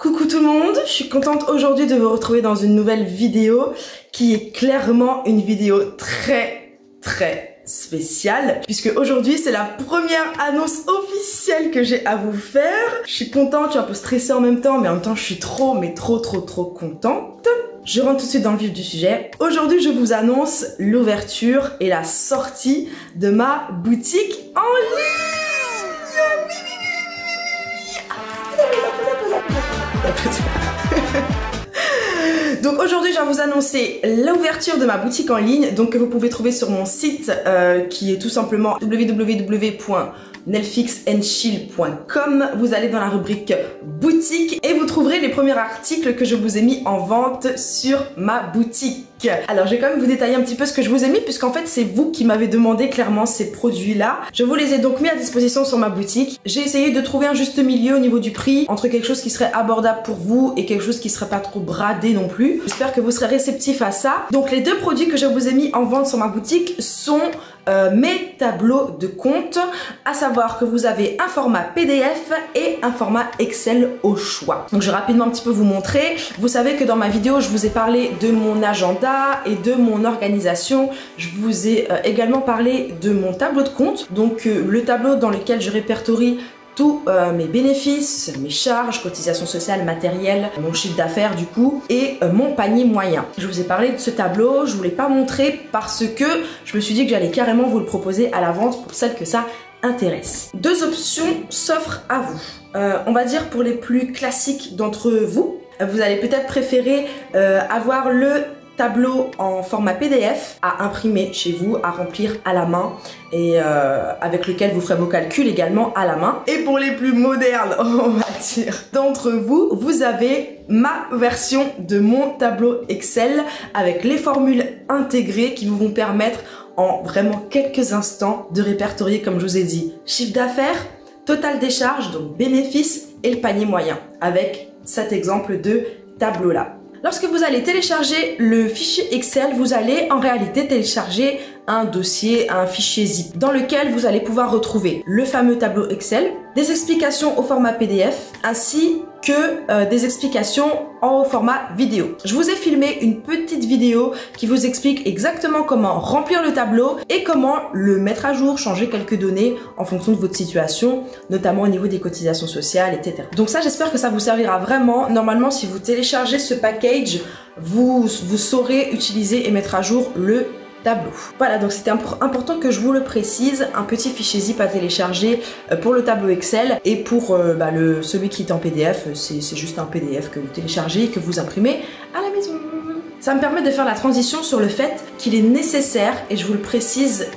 Coucou tout le monde, je suis contente aujourd'hui de vous retrouver dans une nouvelle vidéo qui est clairement une vidéo très spéciale puisque aujourd'hui c'est la première annonce officielle que j'ai à vous faire. Je suis contente, je suis un peu stressée en même temps, mais en même temps je suis trop contente. Je rentre tout de suite dans le vif du sujet. Aujourd'hui je vous annonce l'ouverture et la sortie de ma boutique en ligne. Donc aujourd'hui je viens vous annoncer l'ouverture de ma boutique en ligne, donc que vous pouvez trouver sur mon site qui est tout simplement www.nelfixandchill.com. Vous allez dans la rubrique boutique et vous trouverez les premiers articles que je vous ai mis en vente sur ma boutique. Alors je vais quand même vous détailler un petit peu ce que je vous ai mis puisqu'en fait c'est vous qui m'avez demandé clairement ces produits là. Je vous les ai donc mis à disposition sur ma boutique. J'ai essayé de trouver un juste milieu au niveau du prix entre quelque chose qui serait abordable pour vous et quelque chose qui serait pas trop bradé non plus. J'espère que vous serez réceptifs à ça. Donc les deux produits que je vous ai mis en vente sur ma boutique sont mes tableaux de compte, à savoir que vous avez un format PDF et un format Excel au choix. Donc je vais rapidement un petit peu vous montrer. Vous savez que dans ma vidéo je vous ai parlé de mon agenda et de mon organisation. Je vous ai également parlé de mon tableau de compte, donc le tableau dans lequel je répertorie tous mes bénéfices, mes charges, cotisations sociales, matériel, mon chiffre d'affaires du coup et mon panier moyen. Je vous ai parlé de ce tableau, je vous l'ai pas montré parce que je me suis dit que j'allais carrément vous le proposer à la vente pour celles que ça intéresse. Deux options s'offrent à vous. On va dire pour les plus classiques d'entre vous, vous allez peut-être préférer avoir le tableau en format PDF à imprimer chez vous, à remplir à la main et avec lequel vous ferez vos calculs également à la main. Et pour les plus modernes, on va dire, d'entre vous, vous avez ma version de mon tableau Excel avec les formules intégrées qui vous vont permettre en vraiment quelques instants de répertorier, comme je vous ai dit, chiffre d'affaires, total des charges, donc bénéfices et le panier moyen avec cet exemple de tableau là. Lorsque vous allez télécharger le fichier Excel, vous allez en réalité télécharger un dossier, un fichier zip dans lequel vous allez pouvoir retrouver le fameux tableau Excel, des explications au format PDF ainsi que des explications en format vidéo. Je vous ai filmé une petite vidéo qui vous explique exactement comment remplir le tableau et comment le mettre à jour, changer quelques données en fonction de votre situation, notamment au niveau des cotisations sociales, etc. Donc ça, j'espère que ça vous servira vraiment. Normalement, si vous téléchargez ce package, vous saurez utiliser et mettre à jour le tableau. Voilà, donc c'était important que je vous le précise, un petit fichier zip à télécharger pour le tableau Excel et pour celui qui est en PDF, c'est juste un PDF que vous téléchargez et que vous imprimez à la maison. Ça me permet de faire la transition sur le fait qu'il est nécessaire, et je vous le précise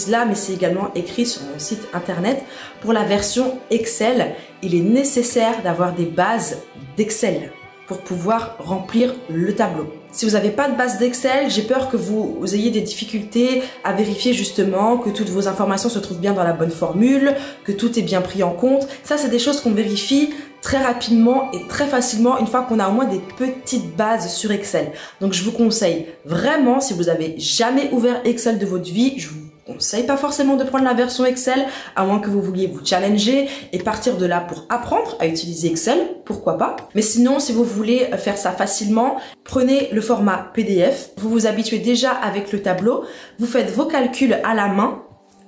là, mais c'est également écrit sur mon site internet, pour la version Excel, il est nécessaire d'avoir des bases d'Excel pour pouvoir remplir le tableau. Si vous n'avez pas de base d'Excel, j'ai peur que vous ayez des difficultés à vérifier justement que toutes vos informations se trouvent bien dans la bonne formule, que tout est bien pris en compte. Ça, c'est des choses qu'on vérifie très rapidement et très facilement une fois qu'on a au moins des petites bases sur Excel. Donc je vous conseille vraiment, si vous avez jamais ouvert Excel de votre vie, je vous conseille pas forcément de prendre la version Excel, à moins que vous vouliez vous challenger et partir de là pour apprendre à utiliser Excel, pourquoi pas. Mais sinon, si vous voulez faire ça facilement, prenez le format PDF, vous vous habituez déjà avec le tableau, vous faites vos calculs à la main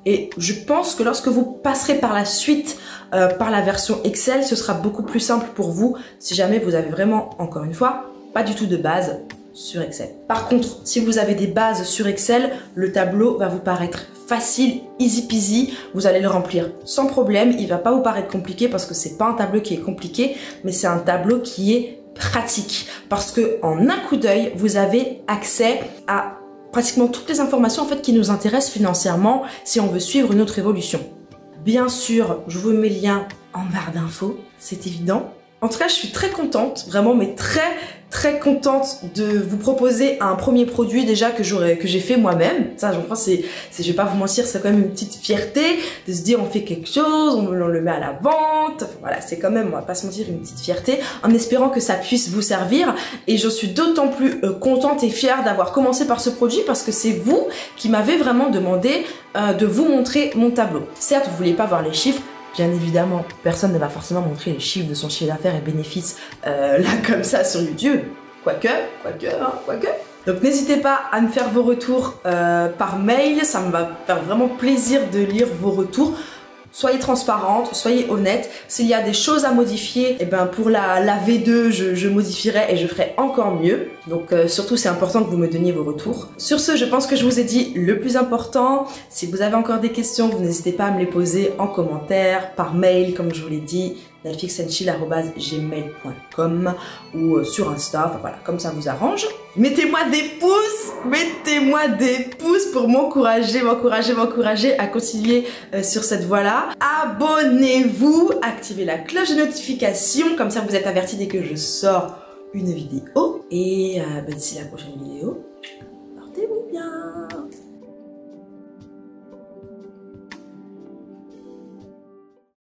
et je pense que lorsque vous passerez par la suite par la version Excel, ce sera beaucoup plus simple pour vous si jamais vous avez vraiment, encore une fois, pas du tout de base sur Excel. Par contre, si vous avez des bases sur Excel, le tableau va vous paraître facile, easy peasy, vous allez le remplir sans problème, il va pas vous paraître compliqué parce que c'est pas un tableau qui est compliqué, mais c'est un tableau qui est pratique parce que en un coup d'œil, vous avez accès à pratiquement toutes les informations en fait qui nous intéressent financièrement si on veut suivre notre évolution. Bien sûr, je vous mets le lien en barre d'infos, c'est évident. En tout cas, je suis très contente, vraiment, mais très contente de vous proposer un premier produit déjà que j'ai fait moi-même. Ça, je pense, je vais pas vous mentir, c'est quand même une petite fierté de se dire on fait quelque chose, on le met à la vente. Enfin, voilà, c'est quand même, on va pas se mentir, une petite fierté, en espérant que ça puisse vous servir. Et je suis d'autant plus contente et fière d'avoir commencé par ce produit parce que c'est vous qui m'avez vraiment demandé de vous montrer mon tableau. Certes, vous voulez pas voir les chiffres, Bien évidemment, personne ne va forcément montrer les chiffres de son chiffre d'affaires et bénéfices là comme ça sur YouTube. Quoique. Donc n'hésitez pas à me faire vos retours par mail, ça me va faire vraiment plaisir de lire vos retours. Soyez transparente, soyez honnête. S'il y a des choses à modifier, eh ben pour la V2, je modifierai et je ferai encore mieux. Donc surtout, c'est important que vous me donniez vos retours. Sur ce, je pense que je vous ai dit le plus important. Si vous avez encore des questions, vous n'hésitez pas à me les poser en commentaire, par mail, comme je vous l'ai dit, netflixandchill@gmail.com ou sur Insta, enfin voilà, comme ça vous arrange. Mettez-moi des pouces pour m'encourager à continuer sur cette voie-là. Abonnez-vous, activez la cloche de notification, comme ça vous êtes avertis dès que je sors une vidéo. Et d'ici la prochaine vidéo,